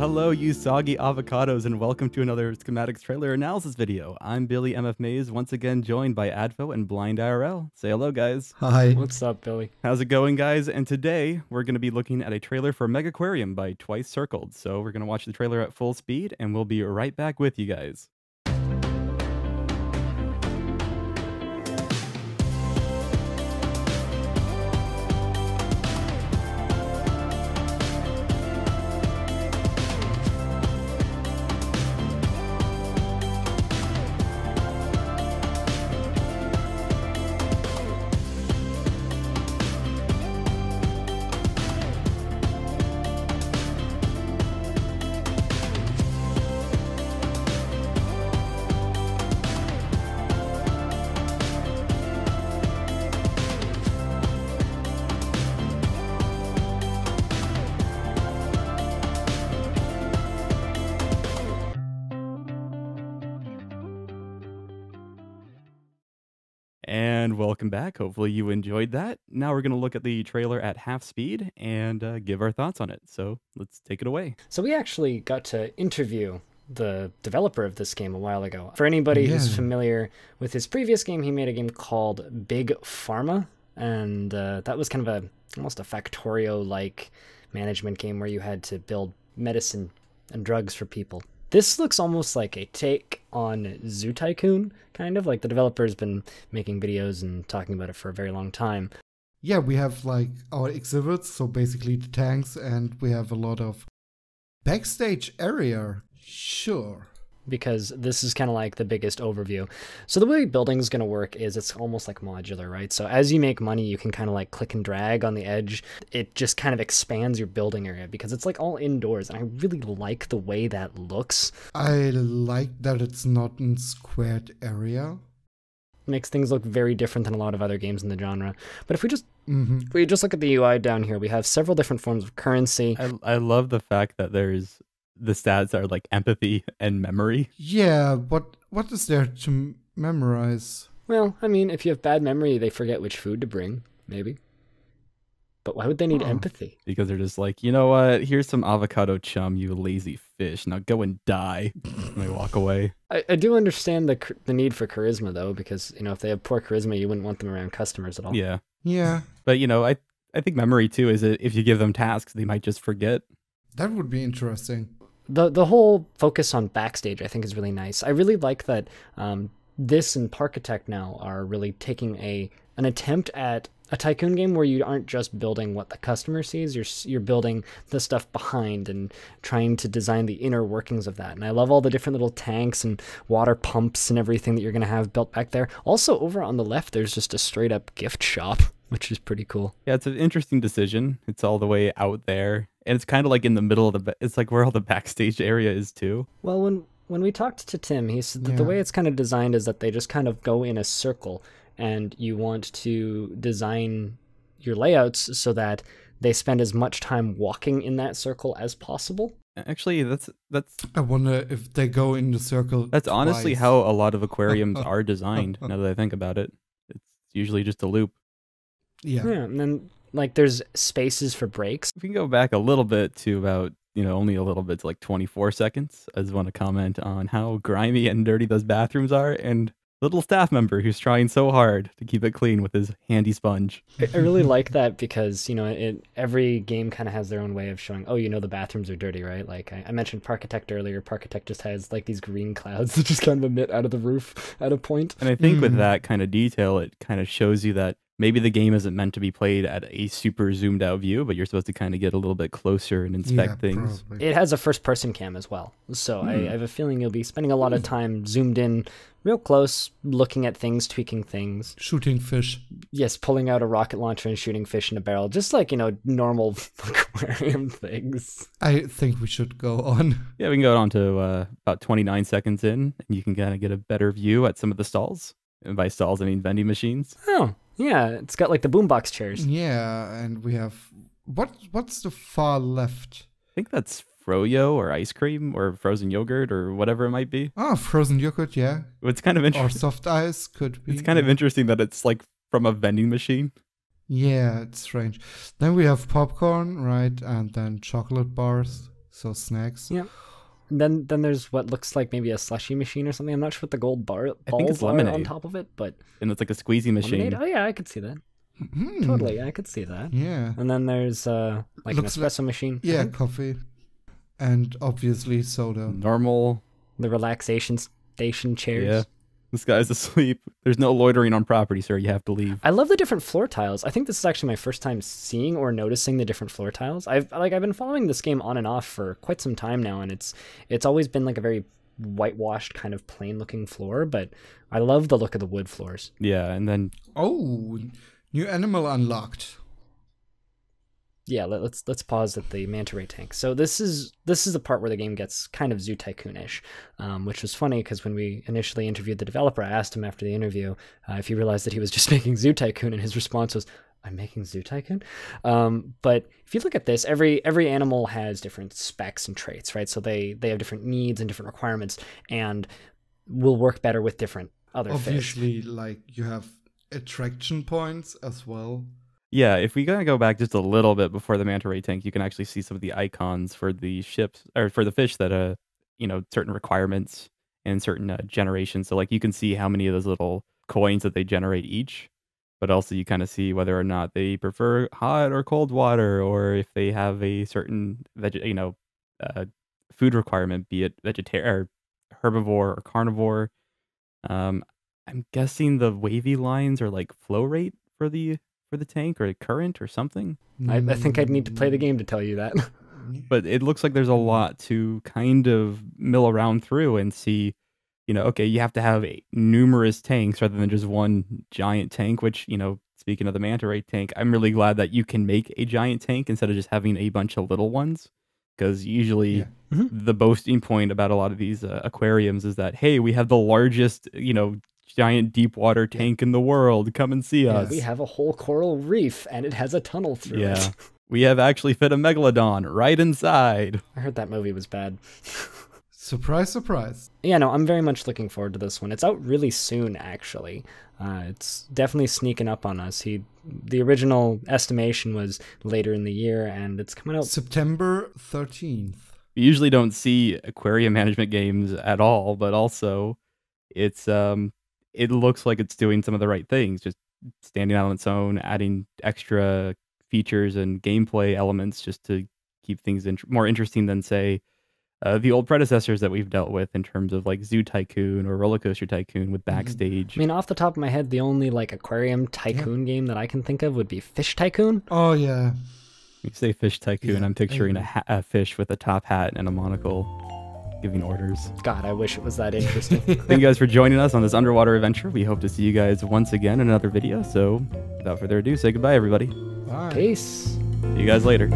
Hello, you soggy avocados, and welcome to another Schematics trailer analysis video. I'm BillyMFMays, once again joined by Adfo and BlindIRL. Say hello, guys. Hi. What's up, Billy? How's it going, guys? And today, we're going to be looking at a trailer for Megaquarium by Twice Circled. So we're going to watch the trailer at full speed, and we'll be right back with you guys. And welcome back. Hopefully you enjoyed that. Now we're going to look at the trailer at half speed and give our thoughts on it. So let's take it away. So we actually got to interview the developer of this game a while ago. For anybody who's familiar with his previous game, he made a game called Big Pharma. And that was kind of almost a Factorio-like management game where you had to build medicine and drugs for people. This looks almost like a take on Zoo Tycoon, kind of. Like, the developer's been making videos and talking about it for a very long time. Yeah, we have like our exhibits, so basically the tanks, and we have a lot of backstage area. Sure. Because this is kind of like the biggest overview. So the way building is going to work is it's almost like modular, right? So as you make money, you can kind of like click and drag on the edge. It just kind of expands your building area because it's like all indoors. And I really like the way that looks. I like that it's not in squared area. Makes things look very different than a lot of other games in the genre. But if we just look at the UI down here, we have several different forms of currency. I love the fact that there's the stats are like empathy and memory. Yeah, but what is there to memorize? Well, I mean, if you have bad memory, they forget which food to bring, maybe. But why would they need empathy? Because they're just like, you know what? Here's some avocado chum, you lazy fish. Now go and die. And they walk away. I do understand the need for charisma, though, because, you know, if they have poor charisma, you wouldn't want them around customers at all. Yeah. Yeah. But, you know, I think memory, too, is that if you give them tasks, they might just forget. That would be interesting. The whole focus on backstage, I think, is really nice. I really like that this and Parkitect now are really taking an attempt at a tycoon game where you aren't just building what the customer sees, you're building the stuff behind and trying to design the inner workings of that. And I love all the different little tanks and water pumps and everything that you're going to have built back there. Also, over on the left, there's just a straight up gift shop, which is pretty cool. Yeah, it's an interesting decision. It's all the way out there. And it's kind of like in the middle of it's like where all the backstage area is too. Well, when we talked to Tim, he said that the way it's kind of designed is that they just kind of go in a circle, and you want to design your layouts so that they spend as much time walking in that circle as possible. Actually, that's I wonder if they go in the circle. That's honestly how a lot of aquariums are designed. Now that I think about it, it's usually just a loop. Yeah, and then like there's spaces for breaks. If we can go back a little bit to about, you know, only a little bit to like 24 seconds, I just want to comment on how grimy and dirty those bathrooms are, and little staff member who's trying so hard to keep it clean with his handy sponge. I really like that because, you know, every game kind of has their own way of showing, oh, you know, the bathrooms are dirty, right? Like I mentioned Parkitect earlier. Parkitect just has like these green clouds that just kind of emit out of the roof at a point. And I think with that kind of detail, it kind of shows you that maybe the game isn't meant to be played at a super zoomed out view, but you're supposed to kind of get a little bit closer and inspect things. Probably. It has a first person cam as well. So I have a feeling you'll be spending a lot of time zoomed in real close, looking at things, tweaking things. Shooting fish. Yes, pulling out a rocket launcher and shooting fish in a barrel. Just like, you know, normal aquarium things. I think we should go on. Yeah, we can go on to about 29 seconds in, and you can kind of get a better view at some of the stalls. And by stalls, I mean vending machines. Oh, yeah, it's got like the boombox chairs. Yeah, and we have what's the far left? I think that's froyo or ice cream or frozen yogurt or whatever it might be. Oh, frozen yogurt, yeah. It's kind of Or interesting. soft ice could be. It's kind of interesting that it's like from a vending machine. Yeah, it's strange. Then we have popcorn, right? And then chocolate bars. So snacks. Yeah. And then there's what looks like maybe a slushy machine or something. I'm not sure what the gold I think balls it's are lemonade. on top of it, but And it's like a squeezy machine. lemonade? Oh yeah, I could see that. Totally, I could see that. Yeah. And then there's like an Looks espresso machine. Yeah, coffee. And obviously soda. Normal. The relaxation station chairs. Yeah. This guy's asleep. There's no loitering on property, sir. You have to leave. I love the different floor tiles. I think this is actually my first time seeing or noticing the different floor tiles. I've been following this game on and off for quite some time now, and it's always been like a very whitewashed kind of plain looking floor, but I love the look of the wood floors. Yeah, and then Oh, new animal unlocked. Yeah, let's pause at the manta ray tank. So this is the part where the game gets kind of Zoo Tycoon-ish, which was funny because when we initially interviewed the developer, I asked him after the interview if he realized that he was just making Zoo Tycoon, and his response was, "I'm making Zoo Tycoon." But if you look at this, every animal has different specs and traits, right? So they have different needs and different requirements, and will work better with different other fish. Obviously, like you have attraction points as well. yeah, if we gotta go back just a little bit before the manta ray tank, you can actually see some of the icons for the ships or for the fish that certain requirements and certain generations. So like you can see how many of those little coins that they generate each, but also you kind of see whether or not they prefer hot or cold water, or if they have a certain food requirement, be it vegetarian or herbivore or carnivore. I'm guessing the wavy lines are like flow rate for the tank, or current or something. I think I'd need to play the game to tell you that. But it looks like there's a lot to kind of mill around through and see, okay, you have to have numerous tanks rather than just one giant tank, which, speaking of the manta ray tank, I'm really glad that you can make a giant tank instead of just having a bunch of little ones. Because usually the boasting point about a lot of these aquariums is that, hey, we have the largest, giant deep water tank in the world. Come and see us. We have a whole coral reef, and it has a tunnel through it. We have actually fit a megalodon right inside. I heard that movie was bad. Surprise, surprise. Yeah, no, I'm very much looking forward to this one. It's out really soon, actually. It's definitely sneaking up on us. The original estimation was later in the year, and it's coming out September 13th. We usually don't see aquarium management games at all, but also it looks like it's doing some of the right things, just standing out on its own, adding extra features and gameplay elements just to keep things more interesting than, say, the old predecessors that we've dealt with in terms of like Zoo Tycoon or Roller Coaster Tycoon with Backstage. I mean, off the top of my head, the only like aquarium tycoon game that I can think of would be Fish Tycoon. Oh, yeah. You say Fish Tycoon, I'm picturing a fish with a top hat and a monocle giving orders. God, I wish it was that interesting. Thank you guys for joining us on this underwater adventure. We hope to see you guys once again in another video. So without further ado, say goodbye, everybody. Bye. Peace. See you guys later.